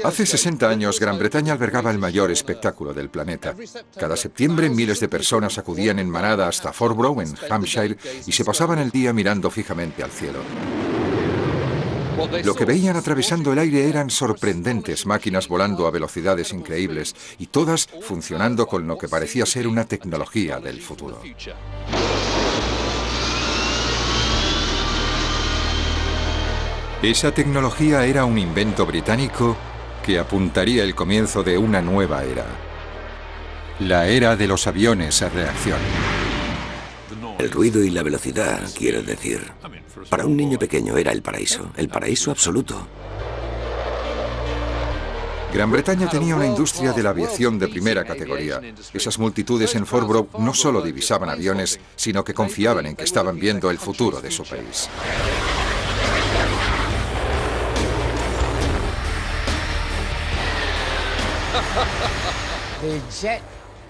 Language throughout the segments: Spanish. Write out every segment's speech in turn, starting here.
Hace 60 años, Gran Bretaña albergaba el mayor espectáculo del planeta. Cada septiembre, miles de personas acudían en manada hasta Forborough, en Hampshire, y se pasaban el día mirando fijamente al cielo. Lo que veían atravesando el aire eran sorprendentes máquinas volando a velocidades increíbles, y todas funcionando con lo que parecía ser una tecnología del futuro. Esa tecnología era un invento británico que apuntaría el comienzo de una nueva era. La era de los aviones a reacción. El ruido y la velocidad, quiero decir. Para un niño pequeño era el paraíso absoluto. Gran Bretaña tenía una industria de la aviación de primera categoría. Esas multitudes en Forborough no solo divisaban aviones, sino que confiaban en que estaban viendo el futuro de su país.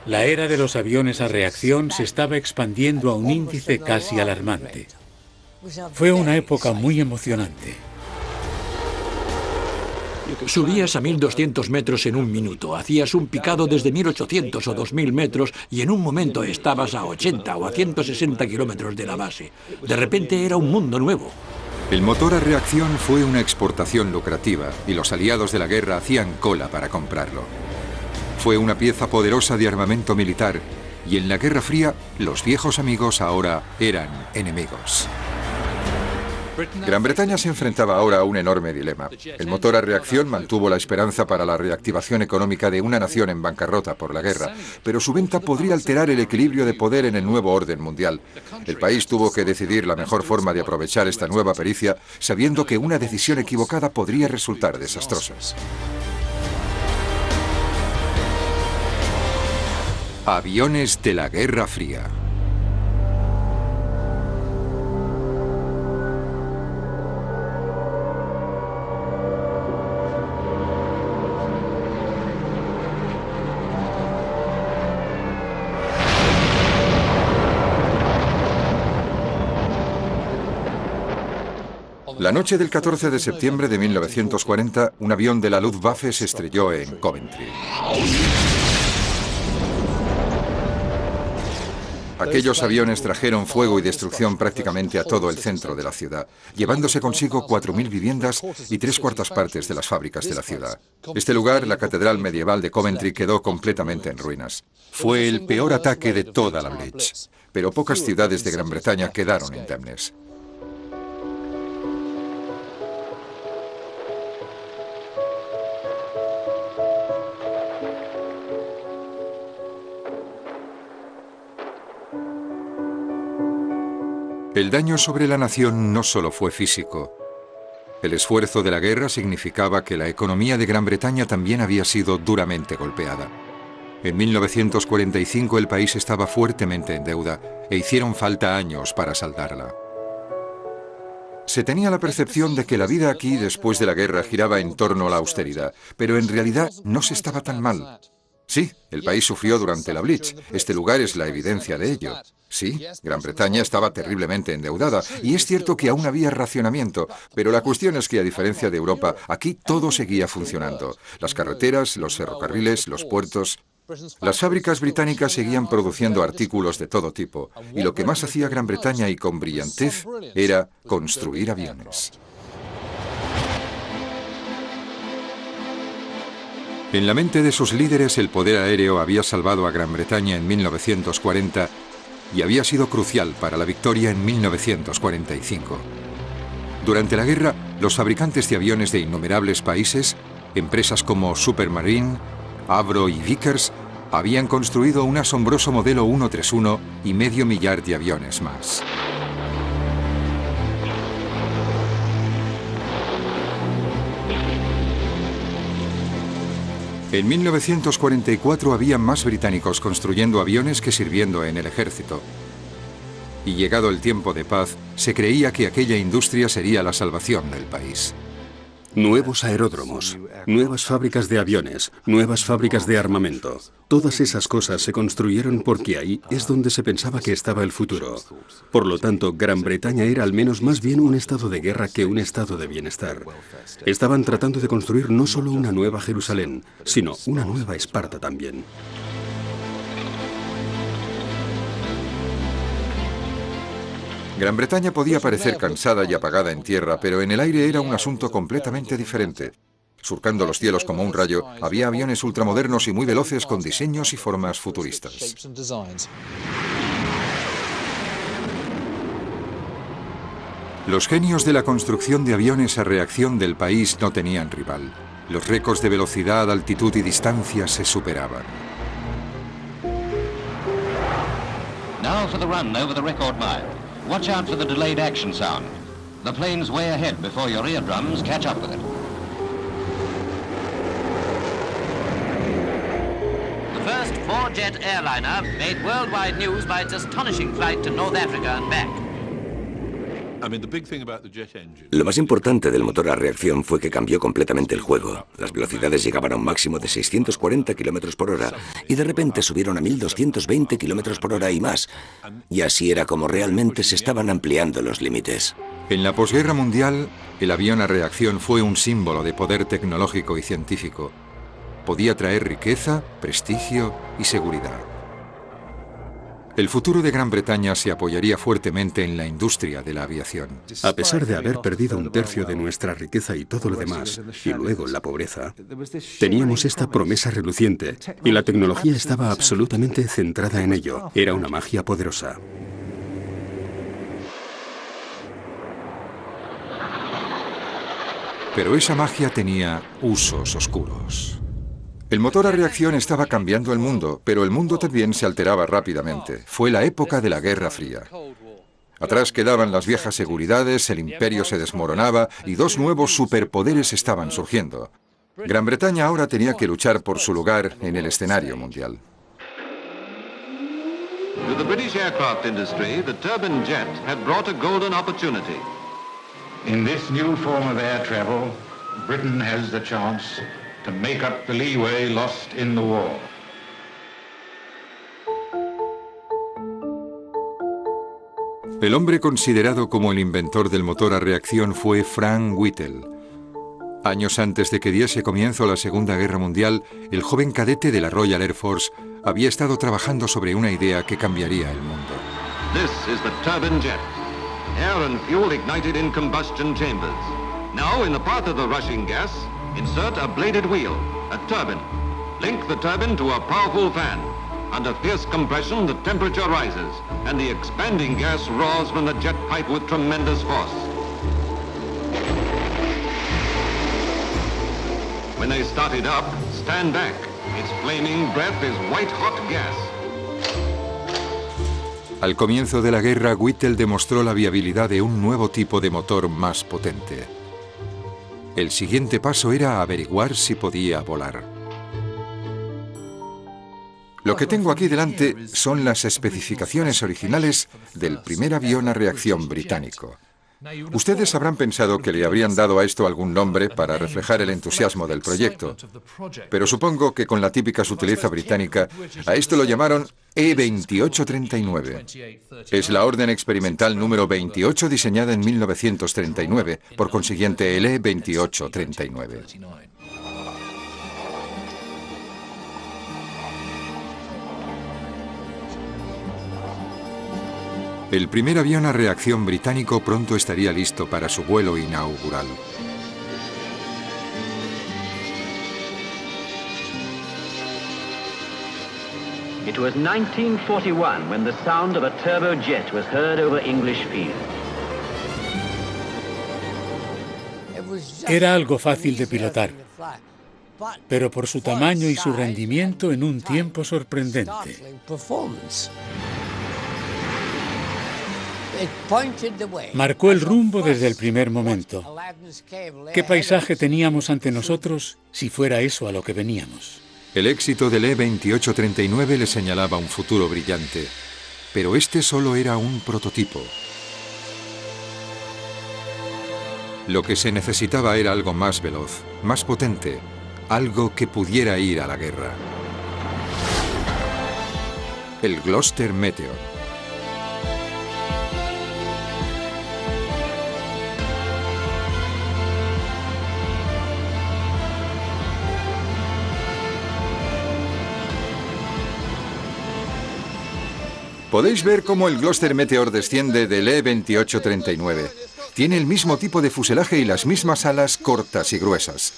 La era de los aviones a reacción se estaba expandiendo a un índice casi alarmante. Fue una época muy emocionante. Subías a 1200 metros en un minuto, hacías un picado desde 1800 o 2000 metros y en un momento estabas a 80 o a 160 kilómetros de la base. De repente era un mundo nuevo. El motor a reacción fue una exportación lucrativa y los aliados de la guerra hacían cola para comprarlo. Fue una pieza poderosa de armamento militar y en la Guerra Fría los viejos amigos ahora eran enemigos. Gran Bretaña se enfrentaba ahora a un enorme dilema. El motor a reacción mantuvo la esperanza para la reactivación económica de una nación en bancarrota por la guerra, pero su venta podría alterar el equilibrio de poder en el nuevo orden mundial. El país tuvo que decidir la mejor forma de aprovechar esta nueva pericia, sabiendo que una decisión equivocada podría resultar desastrosa. Aviones de la Guerra Fría. La noche del 14 de septiembre de 1940, un avión de la Luftwaffe se estrelló en Coventry. Aquellos aviones trajeron fuego y destrucción prácticamente a todo el centro de la ciudad, llevándose consigo 4000 viviendas y 3/4 partes de las fábricas de la ciudad. Este lugar, la catedral medieval de Coventry, quedó completamente en ruinas. Fue el peor ataque de toda la Blitz, pero pocas ciudades de Gran Bretaña quedaron indemnes. El daño sobre la nación no solo fue físico. El esfuerzo de la guerra significaba que la economía de Gran Bretaña también había sido duramente golpeada. En 1945 el país estaba fuertemente en deuda e hicieron falta años para saldarla. Se tenía la percepción de que la vida aquí después de la guerra giraba en torno a la austeridad, pero en realidad no se estaba tan mal. Sí, el país sufrió durante la Blitz. Este lugar es la evidencia de ello. Sí, Gran Bretaña estaba terriblemente endeudada y es cierto que aún había racionamiento, pero la cuestión es que a diferencia de Europa, aquí todo seguía funcionando. Las carreteras, los ferrocarriles, los puertos. Las fábricas británicas seguían produciendo artículos de todo tipo y lo que más hacía Gran Bretaña y con brillantez era construir aviones. En la mente de sus líderes, el poder aéreo había salvado a Gran Bretaña en 1940 y había sido crucial para la victoria en 1945. Durante la guerra, los fabricantes de aviones de innumerables países, empresas como Supermarine, Avro y Vickers, habían construido un asombroso modelo 131 y medio millar de aviones más. En 1944 había más británicos construyendo aviones que sirviendo en el ejército. Y llegado el tiempo de paz, se creía que aquella industria sería la salvación del país. Nuevos aeródromos, nuevas fábricas de aviones, nuevas fábricas de armamento. Todas esas cosas se construyeron porque ahí es donde se pensaba que estaba el futuro. Por lo tanto, Gran Bretaña era al menos más bien un estado de guerra que un estado de bienestar. Estaban tratando de construir no solo una nueva Jerusalén, sino una nueva Esparta también. Gran Bretaña podía parecer cansada y apagada en tierra, pero en el aire era un asunto completamente diferente. Surcando los cielos como un rayo, había aviones ultramodernos y muy veloces con diseños y formas futuristas. Los genios de la construcción de aviones a reacción del país no tenían rival. Los récords de velocidad, altitud y distancia se superaban. Now for the run over the record mile. Watch out for the delayed action sound. The plane's way ahead before your eardrums catch up with it. The first four-jet airliner made worldwide news by its astonishing flight to North Africa and back. Lo más importante del motor a reacción fue que cambió completamente el juego. Las velocidades llegaban a un máximo de 640 km por hora y de repente subieron a 1220 km por hora y más. Y así era como realmente se estaban ampliando los límites. En la posguerra mundial, el avión a reacción fue un símbolo de poder tecnológico y científico. Podía traer riqueza, prestigio y seguridad. El futuro de Gran Bretaña se apoyaría fuertemente en la industria de la aviación. A pesar de haber perdido un tercio de nuestra riqueza y todo lo demás, y luego la pobreza, teníamos esta promesa reluciente y la tecnología estaba absolutamente centrada en ello. Era una magia poderosa. Pero esa magia tenía usos oscuros. El motor a reacción estaba cambiando el mundo, pero el mundo también se alteraba rápidamente. Fue la época de la Guerra Fría. Atrás quedaban las viejas seguridades, el imperio se desmoronaba y dos nuevos superpoderes estaban surgiendo. Gran Bretaña ahora tenía que luchar por su lugar en el escenario mundial. To the British aircraft industry, the turbine jet had brought a golden opportunity. In this new form of air travel, Britain has the chance to make up the leeway lost in the war. El hombre considerado como el inventor del motor a reacción fue Frank Whittle. Años antes de que diese comienzo la Segunda Guerra Mundial, el joven cadete de la Royal Air Force había estado trabajando sobre una idea que cambiaría el mundo. This is the turbine jet. Air and fuel ignited in combustion chambers. Now, in the path of the rushing gas, insert a bladed wheel, a turbine. Link the turbine to a powerful fan. Under fierce compression, the temperature rises, and the expanding gas roars from the jet pipe with tremendous force. When they start it up, stand back. Its flaming breath is white-hot gas. Al comienzo de la guerra, Whittle demostró la viabilidad de un nuevo tipo de motor más potente. El siguiente paso era averiguar si podía volar. Lo que tengo aquí delante son las especificaciones originales del primer avión a reacción británico. Ustedes habrán pensado que le habrían dado a esto algún nombre para reflejar el entusiasmo del proyecto, pero supongo que con la típica sutileza británica, a esto lo llamaron E-2839. Es la orden experimental número 28 diseñada en 1939, por consiguiente el E-2839. El primer avión a reacción británico pronto estaría listo para su vuelo inaugural. It was 1941 when the sound of a turbojet was heard over English fields. Era algo fácil de pilotar, pero por su tamaño y su rendimiento en un tiempo sorprendente. Marcó el rumbo desde el primer momento. ¿Qué paisaje teníamos ante nosotros si fuera eso a lo que veníamos? El éxito del E-2839 le señalaba un futuro brillante, pero este solo era un prototipo. Lo que se necesitaba era algo más veloz, más potente, algo que pudiera ir a la guerra. El Gloster Meteor. Podéis ver cómo el Gloster Meteor desciende del E-2839. Tiene el mismo tipo de fuselaje y las mismas alas cortas y gruesas.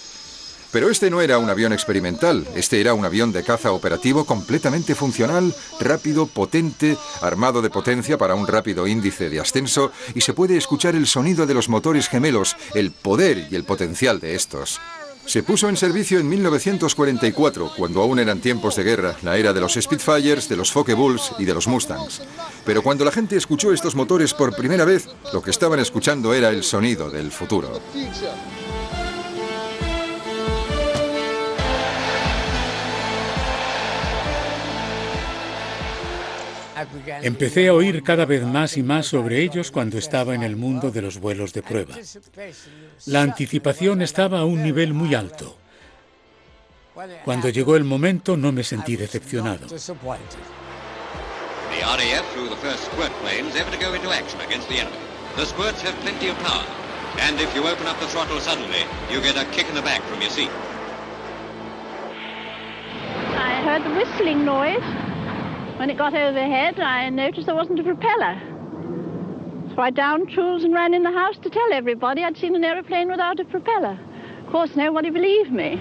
Pero este no era un avión experimental, este era un avión de caza operativo completamente funcional, rápido, potente, armado de potencia para un rápido índice de ascenso, y se puede escuchar el sonido de los motores gemelos, el poder y el potencial de estos. Se puso en servicio en 1944, cuando aún eran tiempos de guerra, la era de los Spitfires, de los Focke-Wulfs y de los Mustangs. Pero cuando la gente escuchó estos motores por primera vez, lo que estaban escuchando era el sonido del futuro. Empecé a oír cada vez más y más sobre ellos cuando estaba en el mundo de los vuelos de prueba. La anticipación estaba a un nivel muy alto. Cuando llegó el momento no me sentí decepcionado. The RAF flew the first squirt planes ever to go into action against the enemy. The squirts have plenty of power, and if you open up the throttle suddenly, you get a kick in the back from your seat. I heard the whistling noise. When it got overhead, I noticed there wasn't a propeller. So I downed tools and ran in the house to tell everybody I'd seen an aeroplane without a propeller. Of course, nobody believed me.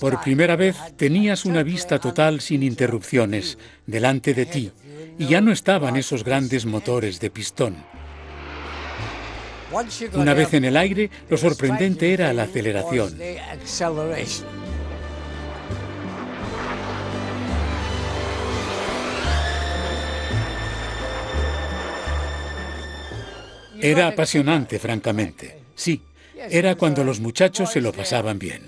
Por primera vez tenías una vista total sin interrupciones delante de ti y ya no estaban esos grandes motores de pistón. Una vez en el aire, lo sorprendente era la aceleración. Era apasionante, francamente. Sí, era cuando los muchachos se lo pasaban bien.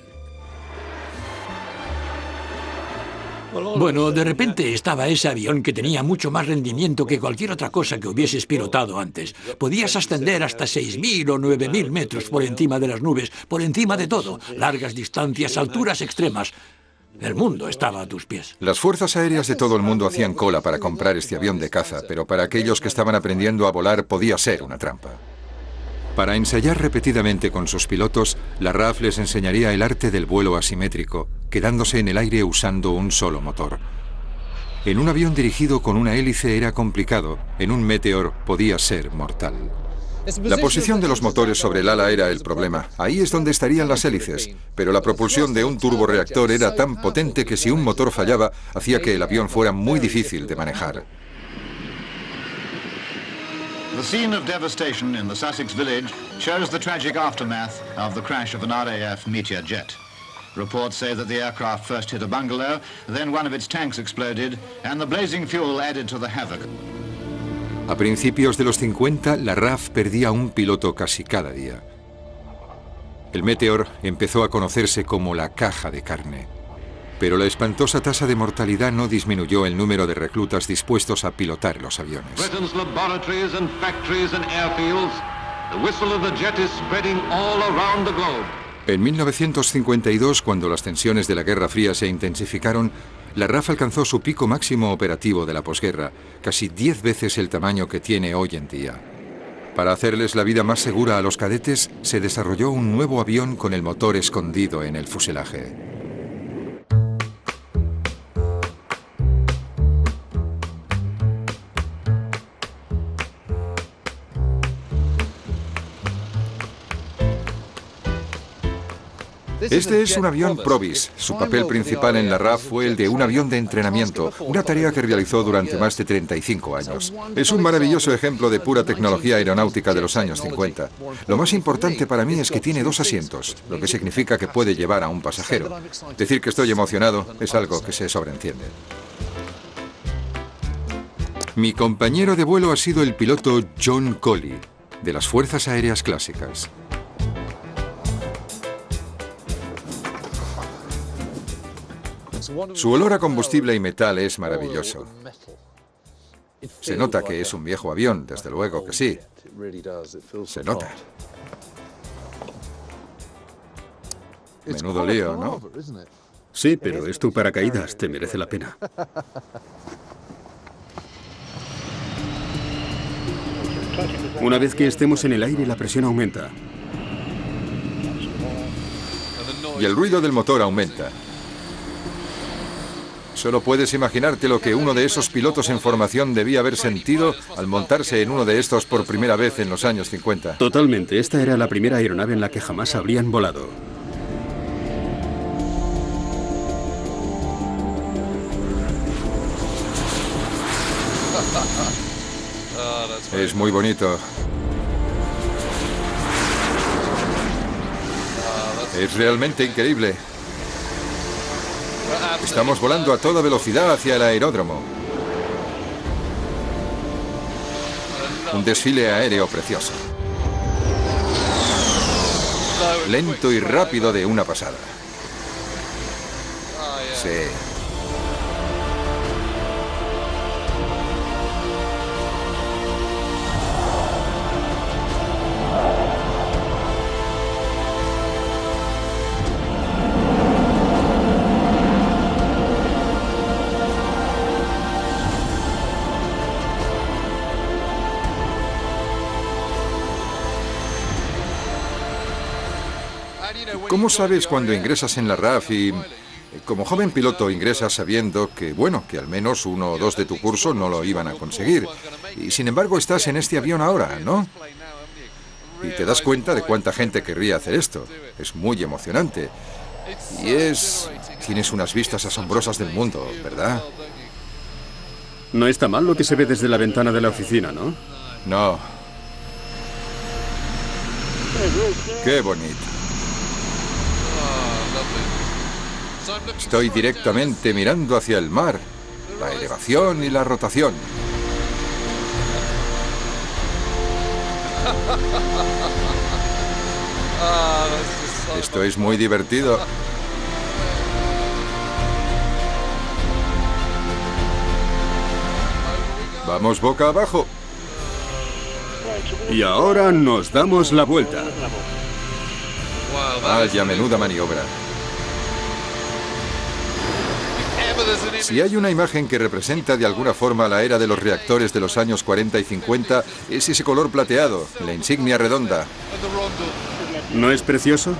Bueno, de repente estaba ese avión que tenía mucho más rendimiento que cualquier otra cosa que hubieses pilotado antes. Podías ascender hasta 6.000 o 9.000 metros por encima de las nubes, por encima de todo. Largas distancias, alturas extremas. El mundo estaba a tus pies. Las fuerzas aéreas de todo el mundo hacían cola para comprar este avión de caza, pero para aquellos que estaban aprendiendo a volar podía ser una trampa. Para ensayar repetidamente con sus pilotos, la RAF les enseñaría el arte del vuelo asimétrico, quedándose en el aire usando un solo motor. En un avión dirigido con una hélice era complicado, en un Meteor podía ser mortal. La posición de los motores sobre el ala era el problema. Ahí es donde estarían las hélices, pero la propulsión de un turborreactor era tan potente que si un motor fallaba, hacía que el avión fuera muy difícil de manejar. The scene of devastation in the Sussex village shows the tragic aftermath of the crash of an RAF Meteor jet. Reports say that the aircraft first hit a bungalow, then one of its tanks exploded, and the blazing fuel added to the havoc. A principios de los 50, la RAF perdía un piloto casi cada día. El Meteor empezó a conocerse como la caja de carne. Pero la espantosa tasa de mortalidad no disminuyó el número de reclutas dispuestos a pilotar los aviones. Britain's laboratories and factories and airfields. The whistle of the jet is spreading all around the globe. En 1952, cuando las tensiones de la Guerra Fría se intensificaron, la RAF alcanzó su pico máximo operativo de la posguerra, casi 10 veces el tamaño que tiene hoy en día. Para hacerles la vida más segura a los cadetes, se desarrolló un nuevo avión con el motor escondido en el fuselaje. Este es un avión Provis. Su papel principal en la RAF fue el de un avión de entrenamiento, una tarea que realizó durante más de 35 años. Es un maravilloso ejemplo de pura tecnología aeronáutica de los años 50. Lo más importante para mí es que tiene 2 asientos, lo que significa que puede llevar a un pasajero. Decir que estoy emocionado es algo que se sobreentiende. Mi compañero de vuelo ha sido el piloto John Colley, de las Fuerzas Aéreas Clásicas. Su olor a combustible y metal es maravilloso. Se nota que es un viejo avión, desde luego que sí. Se nota. Menudo lío, ¿no? Sí, pero es tu paracaídas, te merece la pena. Una vez que estemos en el aire, la presión aumenta. Y el ruido del motor aumenta. Solo puedes imaginarte lo que uno de esos pilotos en formación debía haber sentido al montarse en uno de estos por primera vez en los años 50. Totalmente, esta era la primera aeronave en la que jamás habrían volado. Es muy bonito. Es realmente increíble. Estamos volando a toda velocidad hacia el aeródromo. Un desfile aéreo precioso. Lento y rápido de una pasada. Sí. ¿Cómo sabes cuando ingresas en la RAF y como joven piloto ingresas sabiendo que, bueno, que al menos uno o dos de tu curso no lo iban a conseguir? Y sin embargo estás en este avión ahora, ¿no? Y te das cuenta de cuánta gente querría hacer esto. Es muy emocionante. Y tienes unas vistas asombrosas del mundo, ¿verdad? No está mal lo que se ve desde la ventana de la oficina, ¿no? No. Qué bonito. Estoy directamente mirando hacia el mar, la elevación y la rotación. Esto es muy divertido. Vamos boca abajo. Y ahora nos damos la vuelta. Vaya menuda maniobra. Si hay una imagen que representa de alguna forma la era de los reactores de los años 40 y 50, es ese color plateado, la insignia redonda. ¿No es precioso?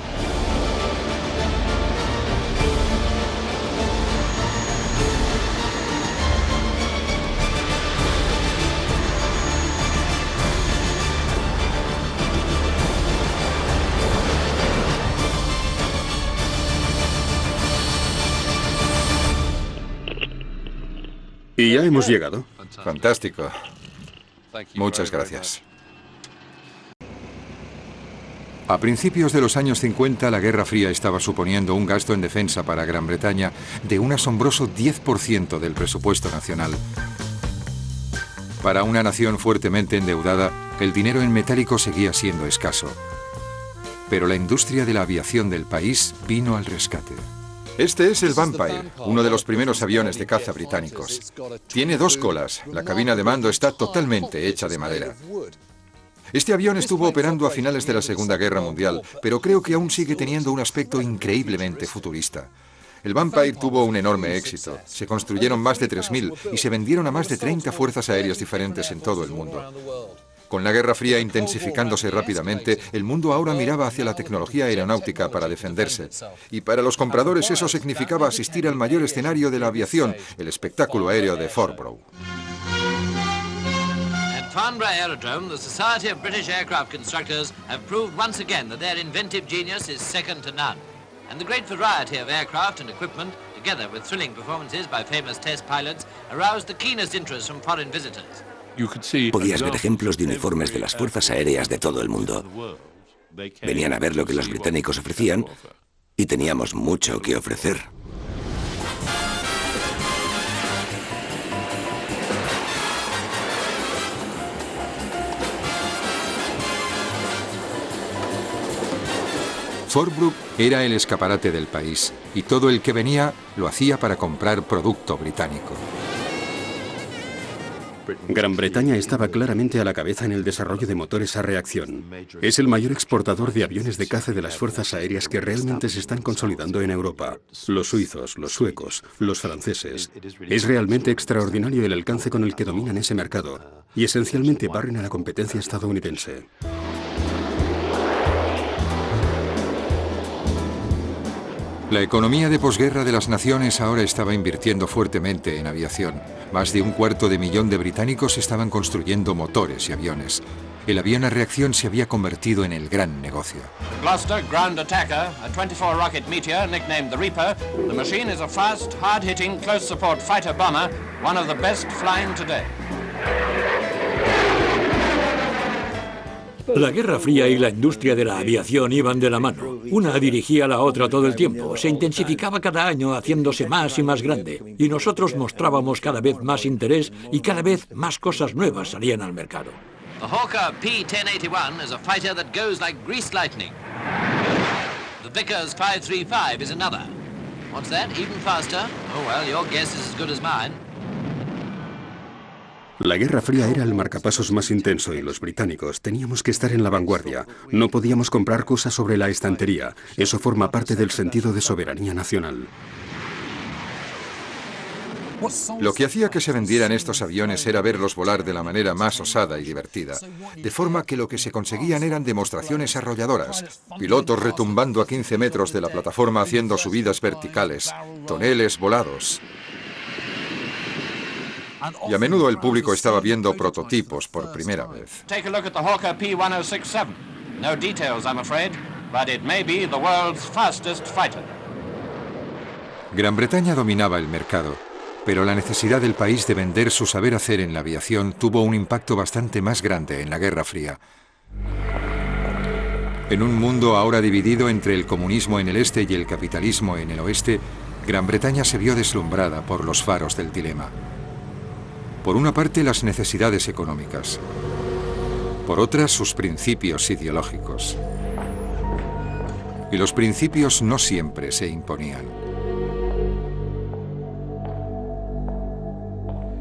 Y ya hemos llegado. Fantástico. Muchas gracias. A principios de los años 50, la Guerra Fría estaba suponiendo un gasto en defensa para Gran Bretaña de un asombroso 10% del presupuesto nacional. Para una nación fuertemente endeudada, el dinero en metálico seguía siendo escaso. Pero la industria de la aviación del país vino al rescate. Este es el Vampire, uno de los primeros aviones de caza británicos. Tiene dos colas, la cabina de mando está totalmente hecha de madera. Este avión estuvo operando a finales de la Segunda Guerra Mundial, pero creo que aún sigue teniendo un aspecto increíblemente futurista. El Vampire tuvo un enorme éxito. Se construyeron más de 3.000 y se vendieron a más de 30 fuerzas aéreas diferentes en todo el mundo. Con la Guerra Fría intensificándose rápidamente, el mundo ahora miraba hacia la tecnología aeronáutica para defenderse. Y para los compradores eso significaba asistir al mayor escenario de la aviación, el espectáculo aéreo de Farnborough. At Farnborough Aerodrome, the Society of British Aircraft Constructors have proved once again that their inventive genius is second to none. And the great variety of aircraft and equipment, together with thrilling performances by famous test pilots, aroused the keenest interest from foreign visitors. Podías ver ejemplos de uniformes de las fuerzas aéreas de todo el mundo. Venían a ver lo que los británicos ofrecían y teníamos mucho que ofrecer. Farnborough era el escaparate del país y todo el que venía lo hacía para comprar producto británico. Gran Bretaña estaba claramente a la cabeza en el desarrollo de motores a reacción. Es el mayor exportador de aviones de caza de las fuerzas aéreas que realmente se están consolidando en Europa. Los suizos, los suecos, los franceses. Es realmente extraordinario el alcance con el que dominan ese mercado y esencialmente barren a la competencia estadounidense. La economía de posguerra de las naciones ahora estaba invirtiendo fuertemente en aviación. Más de 250.000 de británicos estaban construyendo motores y aviones. El avión a reacción se había convertido en el gran negocio. Gloucester Ground Attacker, a 24 rocket Meteor nicknamed the Reaper. The machine is a fast, hard-hitting, close support fighter bomber, one of the best flying today. La Guerra Fría y la industria de la aviación iban de la mano. Una dirigía a la otra todo el tiempo. Se intensificaba cada año, haciéndose más y más grande. Y nosotros mostrábamos cada vez más interés y cada vez más cosas nuevas salían al mercado. The Hawker P-1081 is a fighter that goes like greased lightning. The Vickers 535 is another. What's that? Even faster? Oh, well, your guess is as good as mine. La Guerra Fría era el marcapasos más intenso y los británicos teníamos que estar en la vanguardia. No podíamos comprar cosas sobre la estantería. Eso forma parte del sentido de soberanía nacional. Lo que hacía que se vendieran estos aviones era verlos volar de la manera más osada y divertida, de forma que lo que se conseguían eran demostraciones arrolladoras, pilotos retumbando a 15 metros de la plataforma haciendo subidas verticales, toneles volados. Y a menudo el público estaba viendo prototipos por primera vez. Take a look at the Hawker P1067. No details, I'm afraid, but it may be the world's fastest fighter. Gran Bretaña dominaba el mercado, pero la necesidad del país de vender su saber hacer en la aviación tuvo un impacto bastante más grande en la Guerra Fría. En un mundo ahora dividido entre el comunismo en el este y el capitalismo en el oeste, Gran Bretaña se vio deslumbrada por los faros del dilema. Por una parte, las necesidades económicas. Por otra, sus principios ideológicos. Y los principios no siempre se imponían.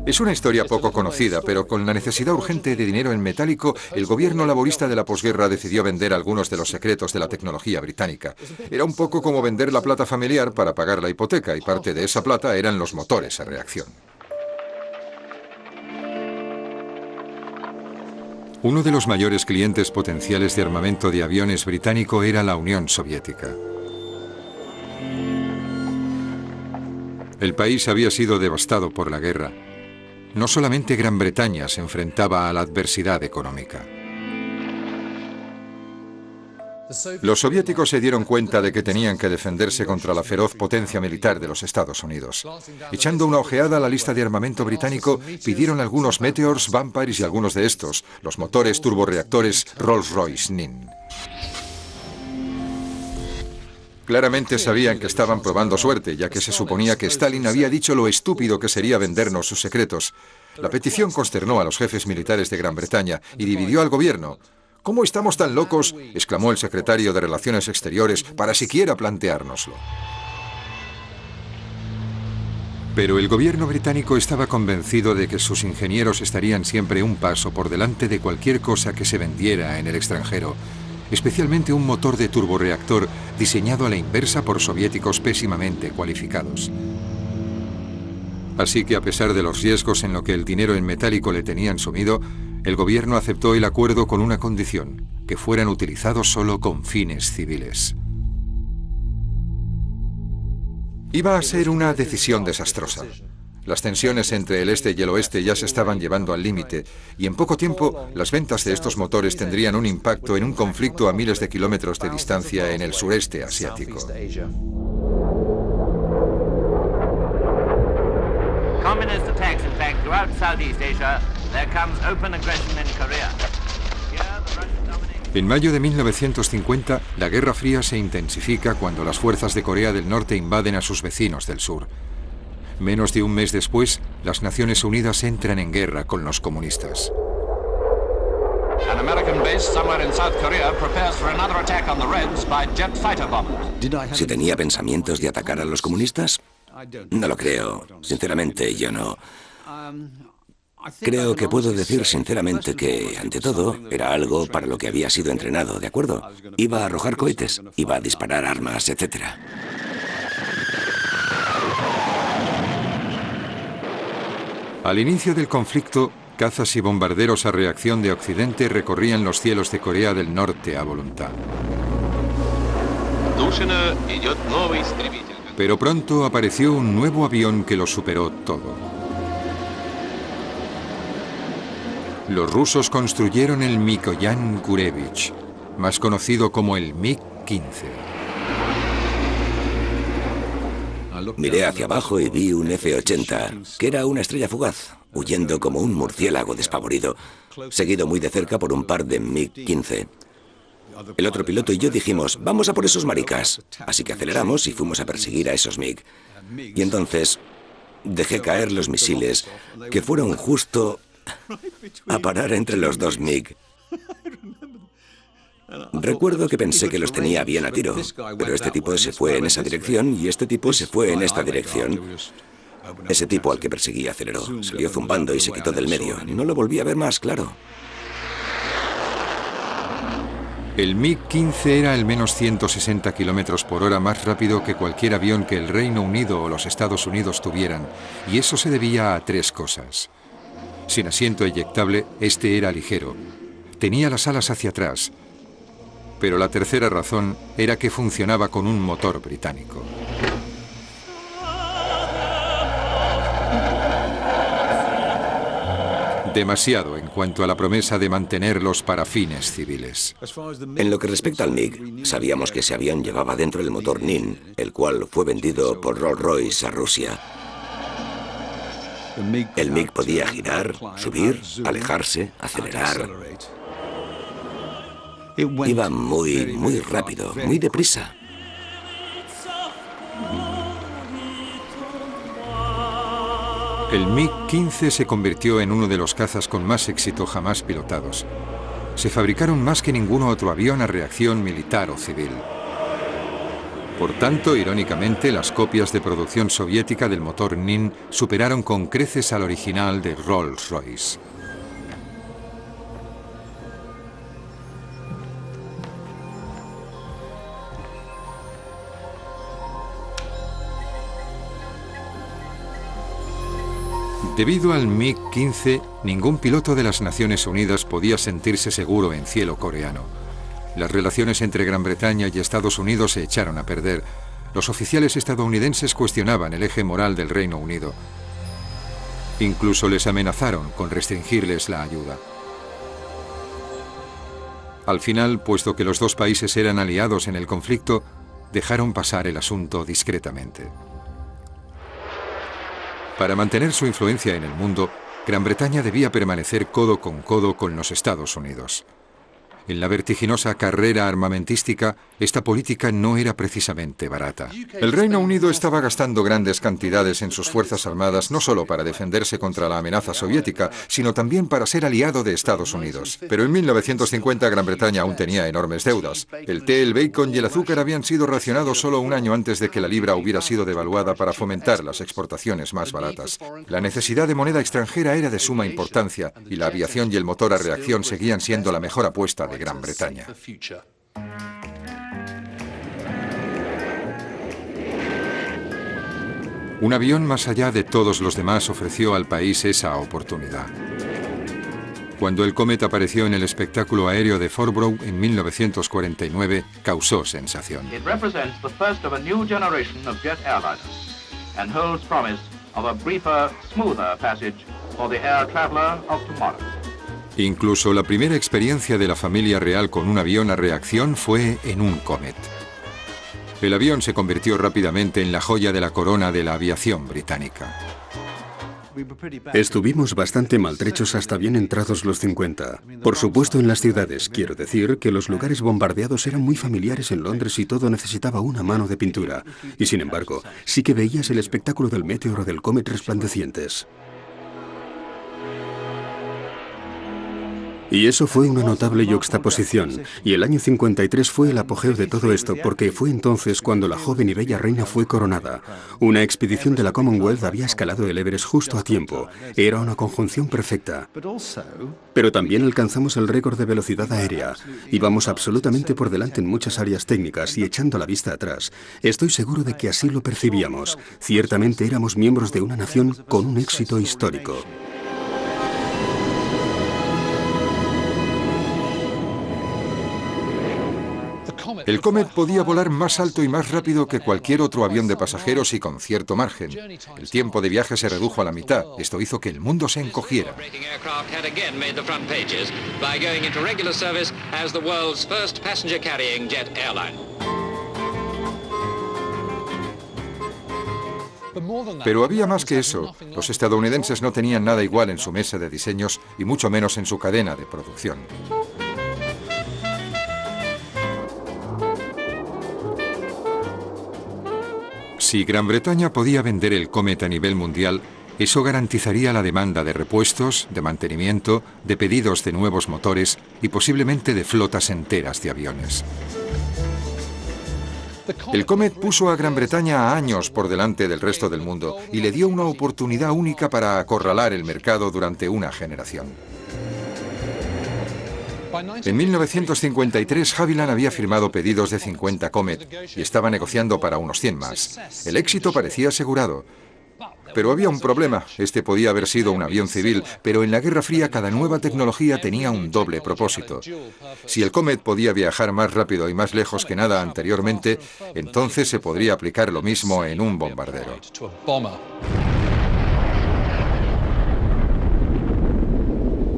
Es una historia poco conocida, pero con la necesidad urgente de dinero en metálico, el gobierno laborista de la posguerra decidió vender algunos de los secretos de la tecnología británica. Era un poco como vender la plata familiar para pagar la hipoteca, y parte de esa plata eran los motores a reacción. Uno de los mayores clientes potenciales de armamento de aviones británico era la Unión Soviética. El país había sido devastado por la guerra. No solamente Gran Bretaña se enfrentaba a la adversidad económica. Los soviéticos se dieron cuenta de que tenían que defenderse contra la feroz potencia militar de los Estados Unidos. Echando una ojeada a la lista de armamento británico, pidieron algunos Meteors, Vampires y algunos de estos, los motores turborreactores Rolls-Royce NIN. Claramente sabían que estaban probando suerte, ya que se suponía que Stalin había dicho lo estúpido que sería vendernos sus secretos. La petición consternó a los jefes militares de Gran Bretaña y dividió al gobierno. ¿Cómo estamos tan locos?, exclamó el secretario de Relaciones Exteriores, para siquiera planteárnoslo. Pero el gobierno británico estaba convencido de que sus ingenieros estarían siempre un paso por delante de cualquier cosa que se vendiera en el extranjero, especialmente un motor de turborreactor diseñado a la inversa por soviéticos pésimamente cualificados. Así que a pesar de los riesgos en lo que el dinero en metálico le tenían sumido, el gobierno aceptó el acuerdo con una condición, que fueran utilizados solo con fines civiles. Iba a ser una decisión desastrosa. Las tensiones entre el este y el oeste ya se estaban llevando al límite, y en poco tiempo las ventas de estos motores tendrían un impacto en un conflicto a miles de kilómetros de distancia en el sureste asiático. Communist attacks, in fact, throughout Southeast Asia. There comes open aggression in Korea. En mayo de 1950, la Guerra Fría se intensifica cuando las fuerzas de Corea del Norte invaden a sus vecinos del sur. Menos de un mes después, las Naciones Unidas entran en guerra con los comunistas. An American base somewhere in South Korea prepares for another attack on the Reds by jet fighter bombers. ¿Si tenía pensamientos de atacar a los comunistas? No lo creo. Sinceramente, yo no. Creo que puedo decir sinceramente que, ante todo, era algo para lo que había sido entrenado, ¿de acuerdo? Iba a arrojar cohetes, iba a disparar armas, etc. Al inicio del conflicto, cazas y bombarderos a reacción de Occidente recorrían los cielos de Corea del Norte a voluntad. Pero pronto apareció un nuevo avión que lo superó todo. Los rusos construyeron el Mikoyan Gurevich, más conocido como el MiG-15. Miré hacia abajo y vi un F-80, que era una estrella fugaz, huyendo como un murciélago despavorido, seguido muy de cerca por un par de MiG-15. El otro piloto y yo dijimos, vamos a por esos maricas. Así que aceleramos y fuimos a perseguir a esos MiG. Y entonces dejé caer los misiles, que fueron justo a parar entre los dos MiG. Recuerdo que pensé que los tenía bien a tiro, pero este tipo se fue en esa dirección y este tipo se fue en esta dirección. Ese tipo al que perseguí aceleró, salió zumbando y se quitó del medio. No lo volví a ver más, claro. El MiG-15 era al menos 160 kilómetros por hora más rápido que cualquier avión que el Reino Unido o los Estados Unidos tuvieran, y eso se debía a tres cosas. Sin asiento eyectable, este era ligero. Tenía las alas hacia atrás. Pero la tercera razón era que funcionaba con un motor británico. Demasiado en cuanto a la promesa de mantenerlos para fines civiles. En lo que respecta al MiG, sabíamos que ese avión llevaba dentro el motor NIN, el cual fue vendido por Rolls-Royce a Rusia. El MiG podía girar, subir, alejarse, acelerar. Iba muy rápido, muy deprisa. El MiG-15 se convirtió en uno de los cazas con más éxito jamás pilotados. Se fabricaron más que ningún otro avión a reacción militar o civil. Por tanto, irónicamente, las copias de producción soviética del motor NIN superaron con creces al original de Rolls-Royce. Debido al MiG-15, ningún piloto de las Naciones Unidas podía sentirse seguro en cielo coreano. Las relaciones entre Gran Bretaña y Estados Unidos se echaron a perder. Los oficiales estadounidenses cuestionaban el eje moral del Reino Unido. Incluso les amenazaron con restringirles la ayuda. Al final, puesto que los dos países eran aliados en el conflicto, dejaron pasar el asunto discretamente. Para mantener su influencia en el mundo, Gran Bretaña debía permanecer codo con los Estados Unidos. En la vertiginosa carrera armamentística, esta política no era precisamente barata. El Reino Unido estaba gastando grandes cantidades en sus fuerzas armadas no solo para defenderse contra la amenaza soviética, sino también para ser aliado de Estados Unidos. Pero en 1950 Gran Bretaña aún tenía enormes deudas. El té, el bacon y el azúcar habían sido racionados solo un año antes de que la libra hubiera sido devaluada para fomentar las exportaciones más baratas. La necesidad de moneda extranjera era de suma importancia y la aviación y el motor a reacción seguían siendo la mejor apuesta de Gran Bretaña. Un avión más allá de todos los demás ofreció al país esa oportunidad. Cuando el Comet apareció en el espectáculo aéreo de Farnborough en 1949, causó sensación. It represents the first of a new generation of jet airliners and holds promise of a briefer, smoother passage for the air traveler of tomorrow. Incluso la primera experiencia de la familia real con un avión a reacción fue en un Comet. El avión se convirtió rápidamente en la joya de la corona de la aviación británica. Estuvimos bastante maltrechos hasta bien entrados los 50. Por supuesto, en las ciudades, quiero decir que los lugares bombardeados eran muy familiares en Londres y todo necesitaba una mano de pintura. Y sin embargo, sí que veías el espectáculo del meteoro del Comet resplandecientes. Y eso fue una notable yuxtaposición, y el año 53 fue el apogeo de todo esto, porque fue entonces cuando la joven y bella reina fue coronada. Una expedición de la Commonwealth había escalado el Everest justo a tiempo. Era una conjunción perfecta. Pero también alcanzamos el récord de velocidad aérea. Íbamos absolutamente por delante en muchas áreas técnicas y echando la vista atrás. Estoy seguro de que así lo percibíamos. Ciertamente éramos miembros de una nación con un éxito histórico. El Comet podía volar más alto y más rápido que cualquier otro avión de pasajeros y con cierto margen. El tiempo de viaje se redujo a la mitad. Esto hizo que el mundo se encogiera. Pero había más que eso. Los estadounidenses no tenían nada igual en su mesa de diseños y mucho menos en su cadena de producción. Si Gran Bretaña podía vender el Comet a nivel mundial, eso garantizaría la demanda de repuestos, de mantenimiento, de pedidos de nuevos motores y posiblemente de flotas enteras de aviones. El Comet puso a Gran Bretaña a años por delante del resto del mundo y le dio una oportunidad única para acorralar el mercado durante una generación. En 1953, Havilland había firmado pedidos de 50 Comet y estaba negociando para unos 100 más. El éxito parecía asegurado. Pero había un problema. Este podía haber sido un avión civil, pero en la Guerra Fría cada nueva tecnología tenía un doble propósito. Si el Comet podía viajar más rápido y más lejos que nada anteriormente, entonces se podría aplicar lo mismo en un bombardero.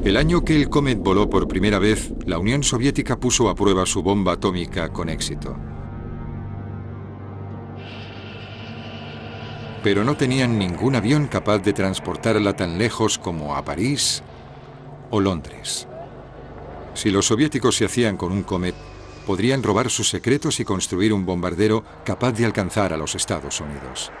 El año que el Comet voló por primera vez, la Unión Soviética puso a prueba su bomba atómica con éxito. Pero no tenían ningún avión capaz de transportarla tan lejos como a París o Londres. Si los soviéticos se hacían con un Comet, podrían robar sus secretos y construir un bombardero capaz de alcanzar a los Estados Unidos.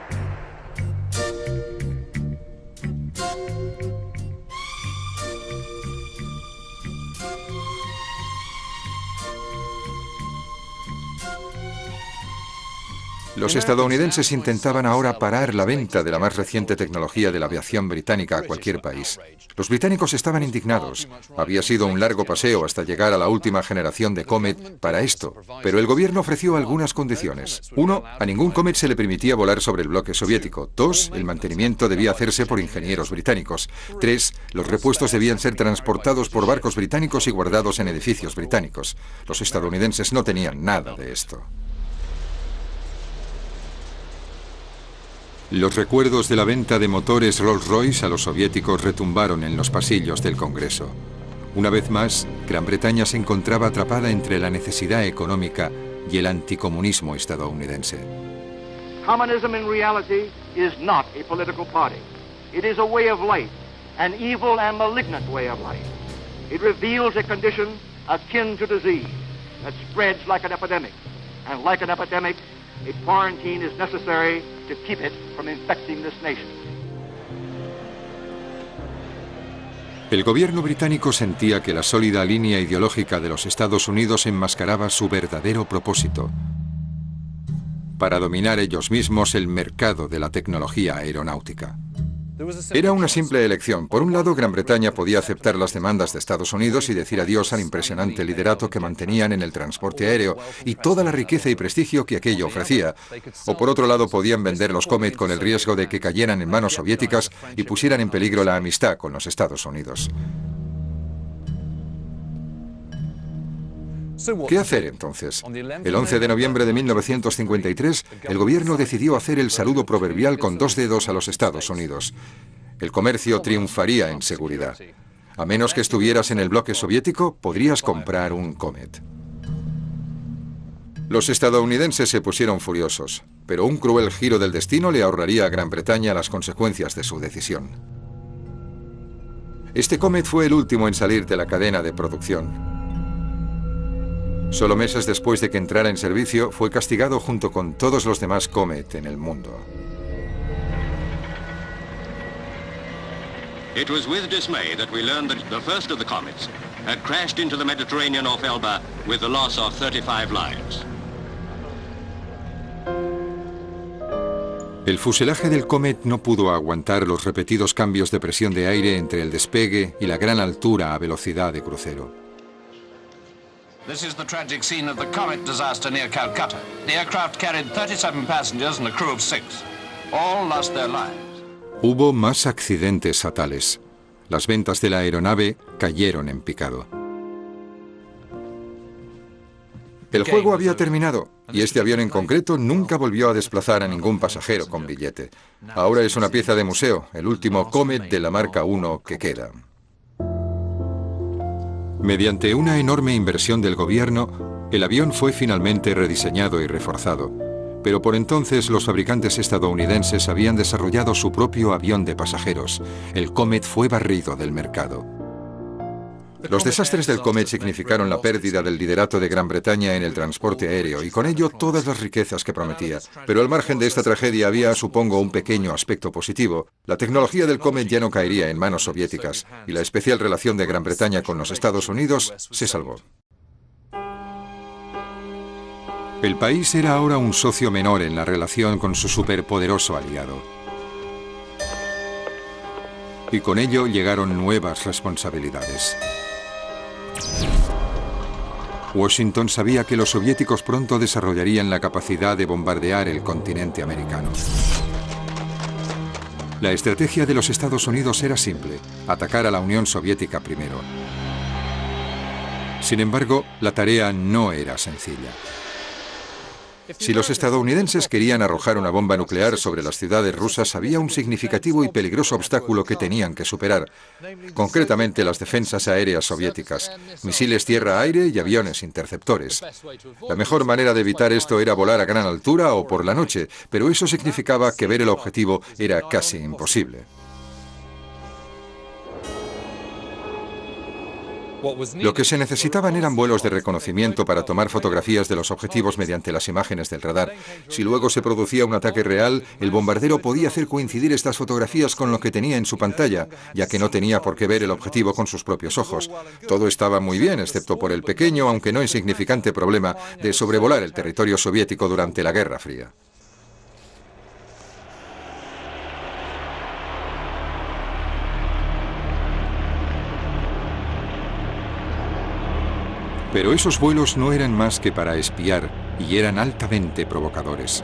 Los estadounidenses intentaban ahora parar la venta de la más reciente tecnología de la aviación británica a cualquier país. Los británicos estaban indignados. Había sido un largo paseo hasta llegar a la última generación de Comet para esto, pero el gobierno ofreció algunas condiciones. 1. A ningún Comet se le permitía volar sobre el bloque soviético. 2. El mantenimiento debía hacerse por ingenieros británicos. 3. Los repuestos debían ser transportados por barcos británicos y guardados en edificios británicos. Los estadounidenses no tenían nada de esto. Los recuerdos de la venta de motores Rolls-Royce a los soviéticos retumbaron en los pasillos del Congreso. Una vez más, Gran Bretaña se encontraba atrapada entre la necesidad económica y el anticomunismo estadounidense. Communism in reality is not a political party. It is a way of life, an evil and malignant way of life. It reveals a condition akin to disease that spreads like an epidemic. And like an epidemic, a quarantine is necessary to keep it from infecting this nation. El gobierno británico sentía que la sólida línea ideológica de los Estados Unidos enmascaraba su verdadero propósito: para dominar ellos mismos el mercado de la tecnología aeronáutica. Era una simple elección. Por un lado, Gran Bretaña podía aceptar las demandas de Estados Unidos y decir adiós al impresionante liderato que mantenían en el transporte aéreo y toda la riqueza y prestigio que aquello ofrecía. O por otro lado, podían vender los Comet con el riesgo de que cayeran en manos soviéticas y pusieran en peligro la amistad con los Estados Unidos. ¿Qué hacer entonces? El 11 de noviembre de 1953, el gobierno decidió hacer el saludo proverbial con 2 dedos a los Estados Unidos. El comercio triunfaría en seguridad. A menos que estuvieras en el bloque soviético, podrías comprar un Comet. Los estadounidenses se pusieron furiosos, pero un cruel giro del destino le ahorraría a Gran Bretaña las consecuencias de su decisión. Este Comet fue el último en salir de la cadena de producción. Solo meses después de que entrara en servicio, fue castigado junto con todos los demás Comet en el mundo. It was with dismay that we learned that the first of the comets, had crashed into the Mediterranean off Elba with the loss of 35 lives. El fuselaje del Comet no pudo aguantar los repetidos cambios de presión de aire entre el despegue y la gran altura a velocidad de crucero. This is the tragic scene of the Comet disaster near Calcutta. The aircraft carried 37 passengers and a crew of 6. All lost their lives. Hubo más accidentes fatales. Las ventas de la aeronave cayeron en picado. El juego había terminado, y este avión en concreto nunca volvió a desplazar a ningún pasajero con billete. Ahora es una pieza de museo, el último Comet de la marca 1 que queda. Mediante una enorme inversión del gobierno, el avión fue finalmente rediseñado y reforzado. Pero por entonces los fabricantes estadounidenses habían desarrollado su propio avión de pasajeros. El Comet fue barrido del mercado. Los desastres del Comet significaron la pérdida del liderato de Gran Bretaña en el transporte aéreo y con ello todas las riquezas que prometía. Pero al margen de esta tragedia había, supongo, un pequeño aspecto positivo. La tecnología del Comet ya no caería en manos soviéticas y la especial relación de Gran Bretaña con los Estados Unidos se salvó. El país era ahora un socio menor en la relación con su superpoderoso aliado. Y con ello llegaron nuevas responsabilidades. Washington sabía que los soviéticos pronto desarrollarían la capacidad de bombardear el continente americano. La estrategia de los Estados Unidos era simple: atacar a la Unión Soviética primero. Sin embargo, la tarea no era sencilla. Si los estadounidenses querían arrojar una bomba nuclear sobre las ciudades rusas, había un significativo y peligroso obstáculo que tenían que superar, concretamente las defensas aéreas soviéticas, misiles tierra-aire y aviones interceptores. La mejor manera de evitar esto era volar a gran altura o por la noche, pero eso significaba que ver el objetivo era casi imposible. Lo que se necesitaban eran vuelos de reconocimiento para tomar fotografías de los objetivos mediante las imágenes del radar. Si luego se producía un ataque real, el bombardero podía hacer coincidir estas fotografías con lo que tenía en su pantalla, ya que no tenía por qué ver el objetivo con sus propios ojos. Todo estaba muy bien, excepto por el pequeño, aunque no insignificante problema de sobrevolar el territorio soviético durante la Guerra Fría. Pero esos vuelos no eran más que para espiar y eran altamente provocadores.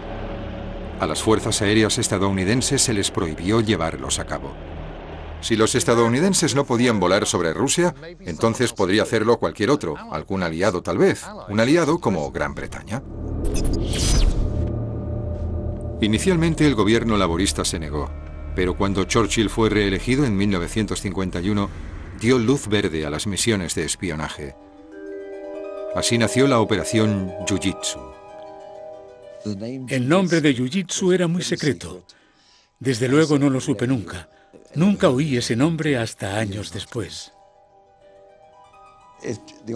A las fuerzas aéreas estadounidenses se les prohibió llevarlos a cabo. Si los estadounidenses no podían volar sobre Rusia, entonces podría hacerlo cualquier otro, algún aliado tal vez, un aliado como Gran Bretaña. Inicialmente el gobierno laborista se negó, pero cuando Churchill fue reelegido en 1951, dio luz verde a las misiones de espionaje. Así nació la operación Jiu-Jitsu. El nombre de Jiu-Jitsu era muy secreto. Desde luego no lo supe nunca. Nunca oí ese nombre hasta años después.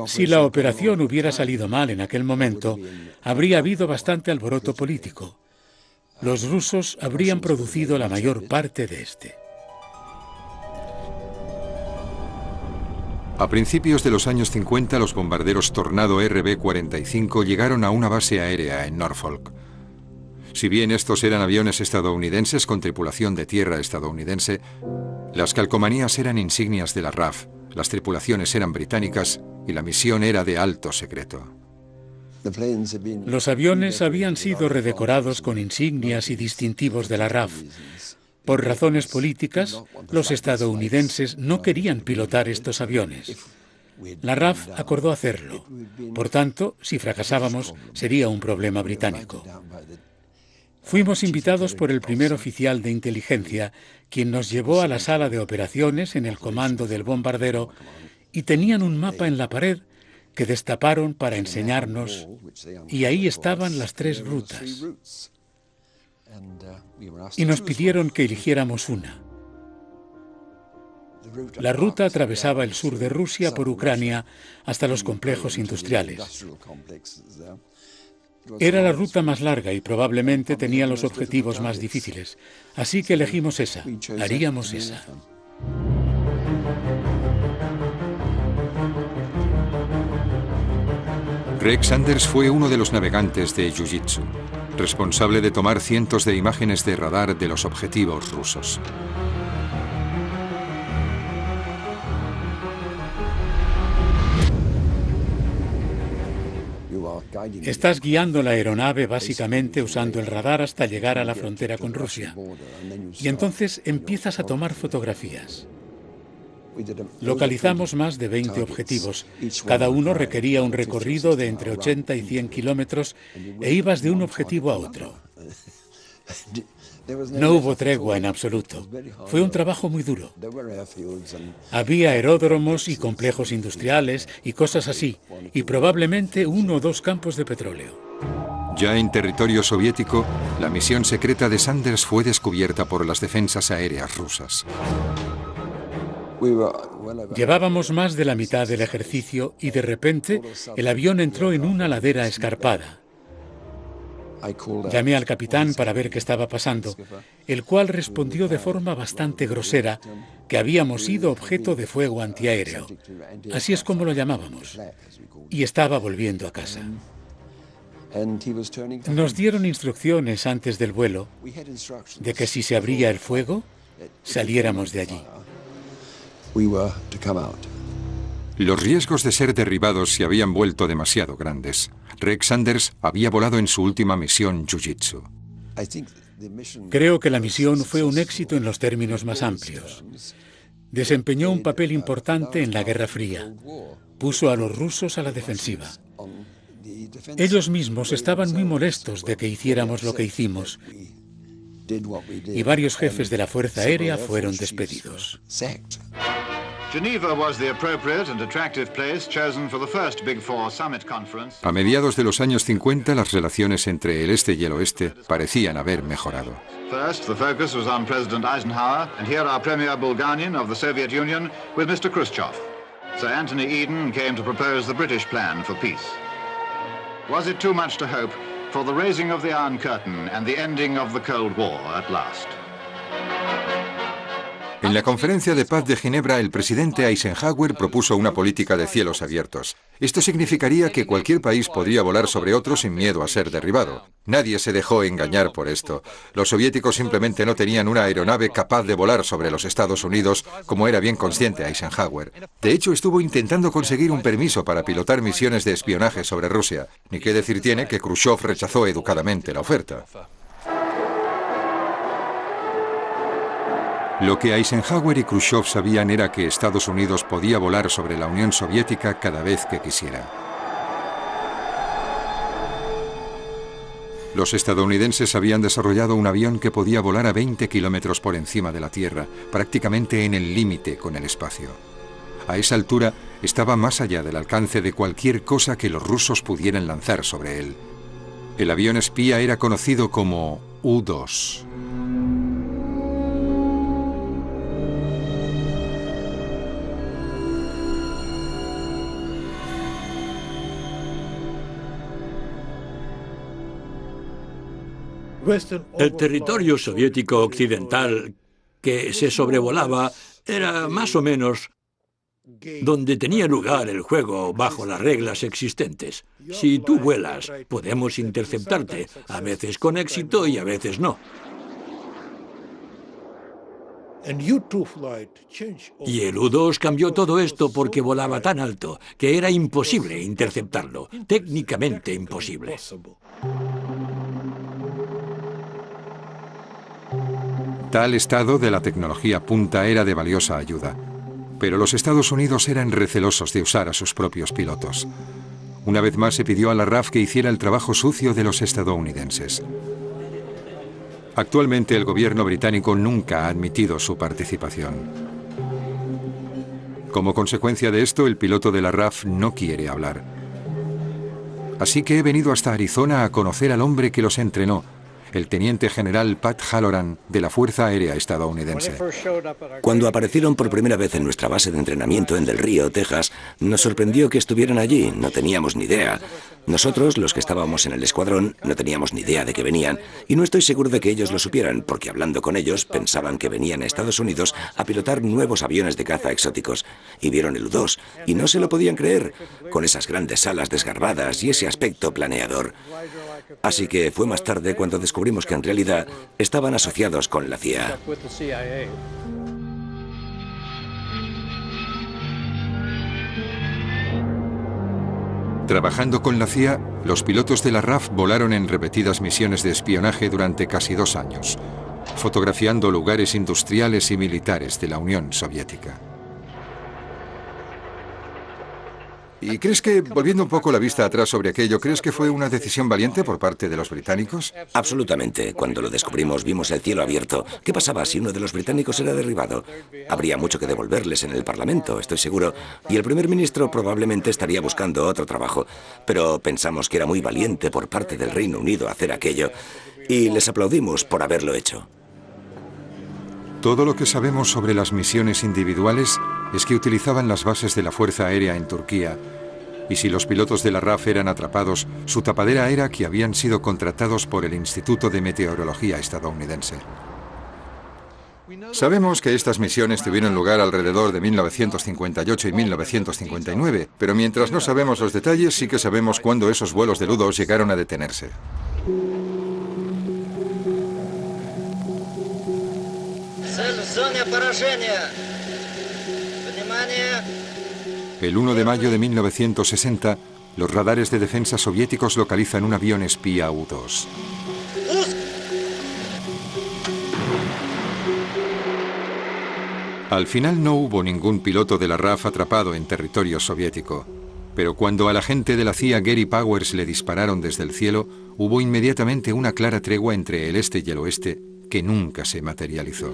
Si la operación hubiera salido mal en aquel momento, habría habido bastante alboroto político. Los rusos habrían producido la mayor parte de este. A principios de los años 50, los bombarderos Tornado RB-45 llegaron a una base aérea en Norfolk. Si bien estos eran aviones estadounidenses con tripulación de tierra estadounidense, las calcomanías eran insignias de la RAF, las tripulaciones eran británicas y la misión era de alto secreto. Los aviones habían sido redecorados con insignias y distintivos de la RAF. Por razones políticas, los estadounidenses no querían pilotar estos aviones. La RAF acordó hacerlo. Por tanto, si fracasábamos, sería un problema británico. Fuimos invitados por el primer oficial de inteligencia, quien nos llevó a la sala de operaciones en el comando del bombardero, y tenían un mapa en la pared que destaparon para enseñarnos, y ahí estaban las 3 rutas. Y nos pidieron que eligiéramos una. La ruta atravesaba el sur de Rusia por Ucrania hasta los complejos industriales. Era la ruta más larga y probablemente tenía los objetivos más difíciles. Así que elegimos esa. Haríamos esa. Rex Sanders fue uno de los navegantes de Jiu-Jitsu, responsable de tomar cientos de imágenes de radar de los objetivos rusos. Estás guiando la aeronave básicamente usando el radar hasta llegar a la frontera con Rusia. Y entonces empiezas a tomar fotografías. Localizamos más de 20 objetivos. Cada uno requería un recorrido de entre 80 y 100 kilómetros e ibas de un objetivo a otro. No hubo tregua en absoluto. Fue un trabajo muy duro. Había aeródromos y complejos industriales y cosas así, y probablemente 1 o 2 campos de petróleo. Ya en territorio soviético, la misión secreta de Sanders fue descubierta por las defensas aéreas rusas. Llevábamos más de la mitad del ejercicio y de repente el avión entró en una ladera escarpada. Llamé al capitán para ver qué estaba pasando, el cual respondió de forma bastante grosera que habíamos sido objeto de fuego antiaéreo. Así es como lo llamábamos. Y estaba volviendo a casa. Nos dieron instrucciones antes del vuelo de que si se abría el fuego, saliéramos de allí. Los riesgos de ser derribados se habían vuelto demasiado grandes. Rex Sanders había volado en su última misión Jiu-Jitsu. Creo que la misión fue un éxito en los términos más amplios. Desempeñó un papel importante en la Guerra Fría. Puso a los rusos a la defensiva. Ellos mismos estaban muy molestos de que hiciéramos lo que hicimos. Y varios jefes de la Fuerza Aérea fueron despedidos. Geneva was the appropriate and attractive place chosen for the first Big Four Summit Conference. A mediados de los años 50, las relaciones entre el este y el oeste parecían haber mejorado. First, the focus was on President Eisenhower, and here our Premier Bulganian of the Soviet Union with Mr. Khrushchev. Sir Anthony Eden came to propose the British plan for peace. Was it too much to hope for the raising of the Iron Curtain and the ending of the Cold War at last? En la conferencia de paz de Ginebra, el presidente Eisenhower propuso una política de cielos abiertos. Esto significaría que cualquier país podría volar sobre otro sin miedo a ser derribado. Nadie se dejó engañar por esto. Los soviéticos simplemente no tenían una aeronave capaz de volar sobre los Estados Unidos, como era bien consciente Eisenhower. De hecho, estuvo intentando conseguir un permiso para pilotar misiones de espionaje sobre Rusia. Ni qué decir tiene que Khrushchev rechazó educadamente la oferta. Lo que Eisenhower y Khrushchev sabían era que Estados Unidos podía volar sobre la Unión Soviética cada vez que quisiera. Los estadounidenses habían desarrollado un avión que podía volar a 20 kilómetros por encima de la Tierra, prácticamente en el límite con el espacio. A esa altura estaba más allá del alcance de cualquier cosa que los rusos pudieran lanzar sobre él. El avión espía era conocido como U-2. El territorio soviético occidental que se sobrevolaba era más o menos donde tenía lugar el juego bajo las reglas existentes. Si tú vuelas, podemos interceptarte, a veces con éxito y a veces no. Y el U-2 cambió todo esto porque volaba tan alto que era imposible interceptarlo, técnicamente imposible. Tal estado de la tecnología punta era de valiosa ayuda, pero los Estados Unidos eran recelosos de usar a sus propios pilotos. Una vez más se pidió a la RAF que hiciera el trabajo sucio de los estadounidenses. Actualmente el gobierno británico nunca ha admitido su participación. Como consecuencia de esto, el piloto de la RAF no quiere hablar. Así que he venido hasta Arizona a conocer al hombre que los entrenó, el teniente general Pat Halloran, de la Fuerza Aérea estadounidense. Cuando aparecieron por primera vez en nuestra base de entrenamiento en Del Río, Texas, nos sorprendió que estuvieran allí, no teníamos ni idea. Nosotros, los que estábamos en el escuadrón, no teníamos ni idea de que venían, y no estoy seguro de que ellos lo supieran, porque hablando con ellos pensaban que venían a Estados Unidos a pilotar nuevos aviones de caza exóticos, y vieron el U-2, y no se lo podían creer, con esas grandes alas desgarbadas y ese aspecto planeador. Así que fue más tarde cuando descubrimos que en realidad estaban asociados con la CIA. Trabajando con la CIA, los pilotos de la RAF volaron en repetidas misiones de espionaje durante casi 2 años, fotografiando lugares industriales y militares de la Unión Soviética. ¿Y crees que, volviendo un poco la vista atrás sobre aquello, crees que fue una decisión valiente por parte de los británicos? Absolutamente. Cuando lo descubrimos vimos el cielo abierto. ¿Qué pasaba si uno de los británicos era derribado? Habría mucho que devolverles en el Parlamento, estoy seguro, y el primer ministro probablemente estaría buscando otro trabajo. Pero pensamos que era muy valiente por parte del Reino Unido hacer aquello, y les aplaudimos por haberlo hecho. Todo lo que sabemos sobre las misiones individuales es que utilizaban las bases de la Fuerza Aérea en Turquía, y si los pilotos de la RAF eran atrapados, su tapadera era que habían sido contratados por el Instituto de Meteorología estadounidense. Sabemos que estas misiones tuvieron lugar alrededor de 1958 y 1959, pero mientras no sabemos los detalles, sí que sabemos cuándo esos vuelos del U-2 llegaron a detenerse. El 1 de mayo de 1960, los radares de defensa soviéticos localizan un avión espía U-2. Al final no hubo ningún piloto de la RAF atrapado en territorio soviético, pero cuando al agente de la CIA Gary Powers le dispararon desde el cielo, hubo inmediatamente una clara tregua entre el este y el oeste que nunca se materializó.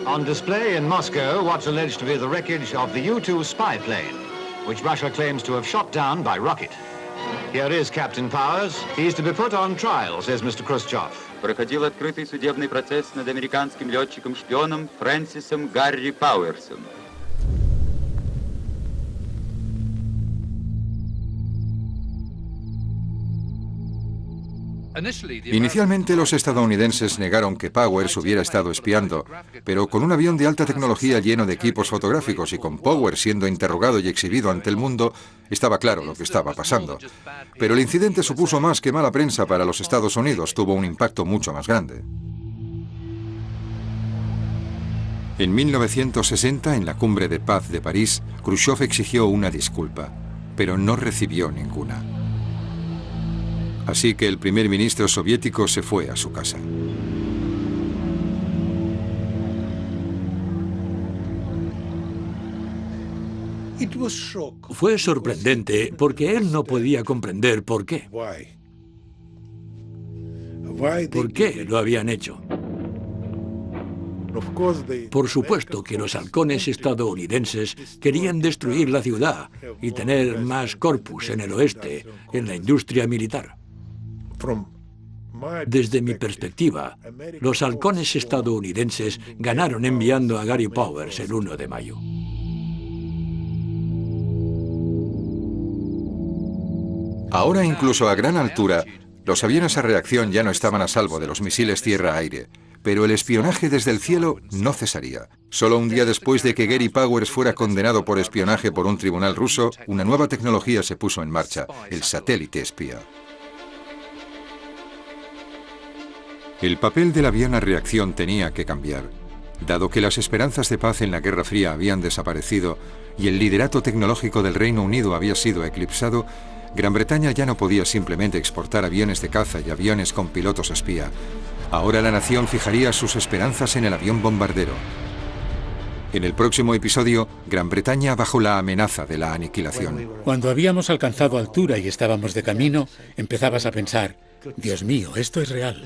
On display in Moscow, what's alleged to be the wreckage of the U-2 spy plane, which Russia claims to have shot down by rocket. Here is Captain Powers. He's to be put on trial, says Mr. Khrushchev. Проходил открытый судебный процесс над американским летчиком-шпионом Фрэнсисом Гарри Пауэрсом. Inicialmente los estadounidenses negaron que Powers hubiera estado espiando, pero con un avión de alta tecnología lleno de equipos fotográficos y con Powers siendo interrogado y exhibido ante el mundo, estaba claro lo que estaba pasando. Pero el incidente supuso más que mala prensa para los Estados Unidos, tuvo un impacto mucho más grande. En 1960, en la Cumbre de Paz de París, Khrushchev exigió una disculpa, pero no recibió ninguna. Así que el primer ministro soviético se fue a su casa. Fue sorprendente porque él no podía comprender por qué. ¿Por qué lo habían hecho? Por supuesto que los halcones estadounidenses querían destruir la ciudad y tener más corpus en el oeste, en la industria militar. Desde mi perspectiva, los halcones estadounidenses ganaron enviando a Gary Powers el 1 de mayo. Ahora, incluso a gran altura, los aviones a reacción ya no estaban a salvo de los misiles tierra-aire, pero el espionaje desde el cielo no cesaría. Solo un día después de que Gary Powers fuera condenado por espionaje por un tribunal ruso, una nueva tecnología se puso en marcha, el satélite espía. El papel del avión a reacción tenía que cambiar, dado que las esperanzas de paz en la Guerra Fría habían desaparecido y el liderato tecnológico del Reino Unido había sido eclipsado. Gran Bretaña ya no podía simplemente exportar aviones de caza y aviones con pilotos espía. Ahora la nación fijaría sus esperanzas en el avión bombardero. En el próximo episodio, Gran Bretaña bajo la amenaza de la aniquilación. Cuando habíamos alcanzado altura y estábamos de camino, empezabas a pensar: Dios mío, esto es real.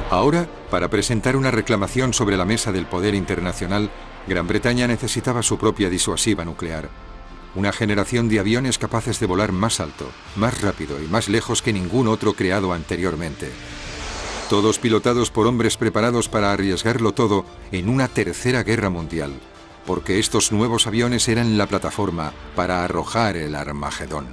Ahora, para presentar una reclamación sobre la mesa del poder internacional, Gran Bretaña necesitaba su propia disuasiva nuclear. Una generación de aviones capaces de volar más alto, más rápido y más lejos que ningún otro creado anteriormente. todos pilotados por hombres preparados para arriesgarlo todo en una tercera guerra mundial, porque estos nuevos aviones eran la plataforma para arrojar el Armagedón.